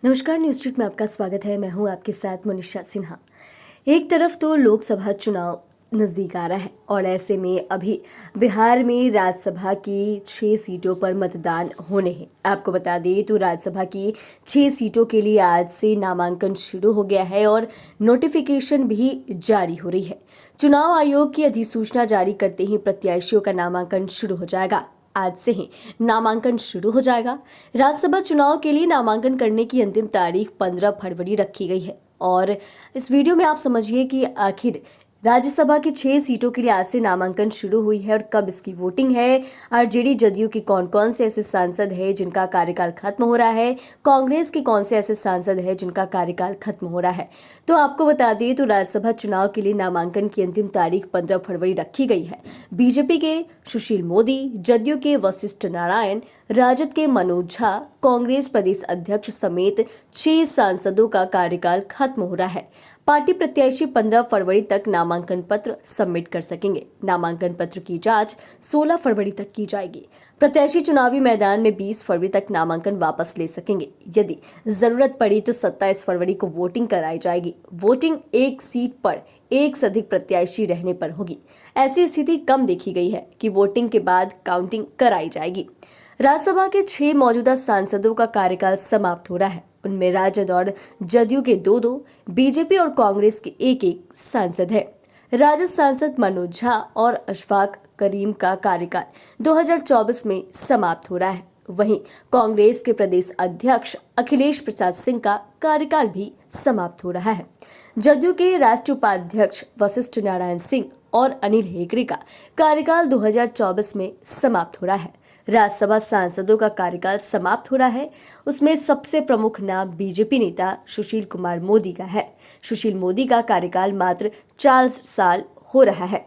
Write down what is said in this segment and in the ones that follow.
नमस्कार, news street में आपका स्वागत है। मैं हूं आपके साथ मनीषा सिन्हा। एक तरफ तो लोकसभा चुनाव नज़दीक आ रहा है और ऐसे में अभी बिहार में राज्यसभा की 6 सीटों पर मतदान होने हैं। आपको बता दें तो राज्यसभा की 6 सीटों के लिए आज से नामांकन शुरू हो गया है और नोटिफिकेशन भी जारी हो रही है। चुनाव आयोग की अधिसूचना जारी करते ही प्रत्याशियों का नामांकन शुरू हो जाएगा। आज से ही नामांकन शुरू हो जाएगा। राज्यसभा चुनाव के लिए नामांकन करने की अंतिम तारीख 15 फरवरी रखी गई है और इस वीडियो में आप समझिए कि आखिर राज्यसभा की 6 सीटों के लिए आज से नामांकन शुरू हुई है और कब इसकी वोटिंग है। आरजेडी जदयू के कौन कौन से ऐसे सांसद हैं जिनका कार्यकाल खत्म हो रहा है, कांग्रेस के कौन से ऐसे सांसद हैं जिनका कार्यकाल खत्म हो रहा है। तो आपको बता दें तो राज्यसभा चुनाव के लिए नामांकन की अंतिम तारीख 15 फरवरी रखी गई है। बीजेपी के सुशील मोदी, जदयू के वशिष्ठ नारायण, राजद के मनोज झा, कांग्रेस प्रदेश अध्यक्ष समेत 6 सांसदों का कार्यकाल खत्म हो रहा है। पार्टी प्रत्याशी 15 फरवरी तक नामांकन पत्र सबमिट कर सकेंगे। नामांकन पत्र की जांच 16 फरवरी तक की जाएगी। प्रत्याशी चुनावी मैदान में 20 फरवरी तक नामांकन वापस ले सकेंगे। यदि जरूरत पड़ी तो 27 फरवरी को वोटिंग कराई जाएगी। वोटिंग एक सीट पर एक से अधिक प्रत्याशी रहने पर होगी। ऐसी स्थिति कम देखी गई है कि वोटिंग के बाद काउंटिंग कराई जाएगी। राज्यसभा के 6 मौजूदा सांसदों का कार्यकाल समाप्त हो रहा है। उनमें राजद और जदयू के 2-2, बीजेपी और कांग्रेस के 1-1 सांसद है। राजद सांसद मनोज झा और अशफाक करीम का कार्यकाल 2024 में समाप्त हो रहा है। वहीं कांग्रेस के प्रदेश अध्यक्ष अखिलेश प्रसाद सिंह का कार्यकाल भी समाप्त हो रहा है। जदयू के राष्ट्रीय उपाध्यक्ष वशिष्ठ नारायण सिंह और अनिल हेगड़े का कार्यकाल 2024 में समाप्त हो रहा है। राज्यसभा सांसदों का कार्यकाल समाप्त हो रहा है। उसमें सबसे प्रमुख नाम बीजेपी नेता सुशील कुमार मोदी का है। सुशील मोदी का कार्यकाल मात्र 4 साल हो रहा है।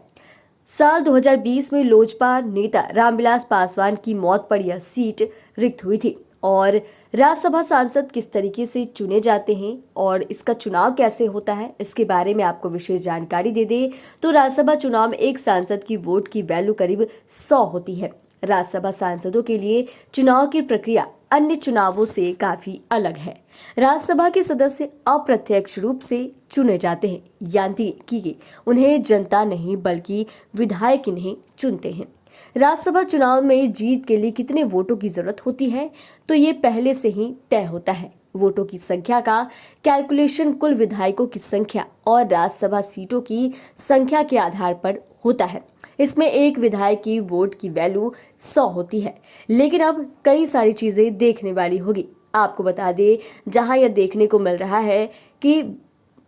साल 2020 में लोजपा नेता रामविलास पासवान की मौत पर यह सीट रिक्त हुई थी और राज्यसभा सांसद किस तरीके से चुने जाते हैं और इसका चुनाव कैसे होता है, इसके बारे में आपको विशेष जानकारी दे दें तो राज्यसभा चुनाव में एक सांसद की वोट की वैल्यू करीब 100 होती है। राज्यसभा सांसदों के लिए चुनाव की प्रक्रिया अन्य चुनावों से काफी अलग है। राज्यसभा के सदस्य अप्रत्यक्ष रूप से चुने जाते हैं, यानी कि उन्हें जनता नहीं बल्कि विधायक इन्हें चुनते हैं। राज्यसभा चुनाव में जीत के लिए कितने वोटों की जरूरत होती है तो ये पहले से ही तय होता है। वोटों की संख्या का कैलकुलेशन कुल विधायकों की संख्या और राज्यसभा सीटों की संख्या के आधार पर होता है। इसमें एक विधायक की वोट की वैल्यू 100 होती है, लेकिन अब कई सारी चीजें देखने वाली होगी। आपको बता दें, जहां यह देखने को मिल रहा है कि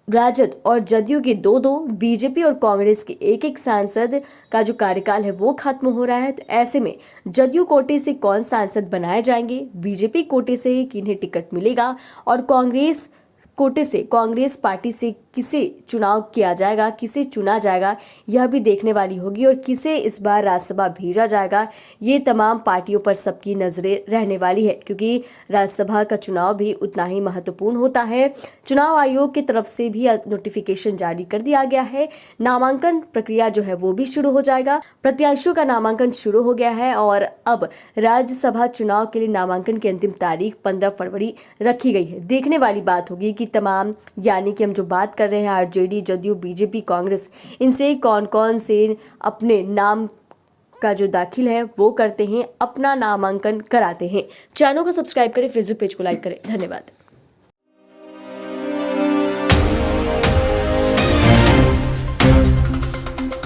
राजद और जदयू के 2-2, बीजेपी और कांग्रेस के 1-1 सांसद का जो कार्यकाल है वो खत्म हो रहा है। तो ऐसे में जदयू कोटे से कौन सांसद बनाए जाएंगे, बीजेपी कोटे से किन्हें टिकट मिलेगा और कांग्रेस कोटे से कांग्रेस पार्टी से किसे चुनाव किया जाएगा, किसे चुना जाएगा, यह भी देखने वाली होगी और किसे इस बार राज्यसभा भेजा जाएगा, ये तमाम पार्टियों पर सबकी नजरें रहने वाली है क्योंकि राज्यसभा का चुनाव भी उतना ही महत्वपूर्ण होता है। चुनाव आयोग की तरफ से भी नोटिफिकेशन जारी कर दिया गया है। नामांकन प्रक्रिया जो है वो भी शुरू हो जाएगा। प्रत्याशियों का नामांकन शुरू हो गया है और अब राज्यसभा चुनाव के लिए नामांकन की अंतिम तारीख 15 फरवरी रखी गई है। देखने वाली बात होगी कि तमाम, यानी कि हम जो बात कर रहे हैं आरजेडी, जदयू, बीजेपी, कांग्रेस, इनसे कौन कौन से अपने नाम का जो दाखिल है वो करते हैं, अपना नामांकन कराते हैं। चैनल को सब्सक्राइब करें, फेसबुक पेज को लाइक करें। धन्यवाद।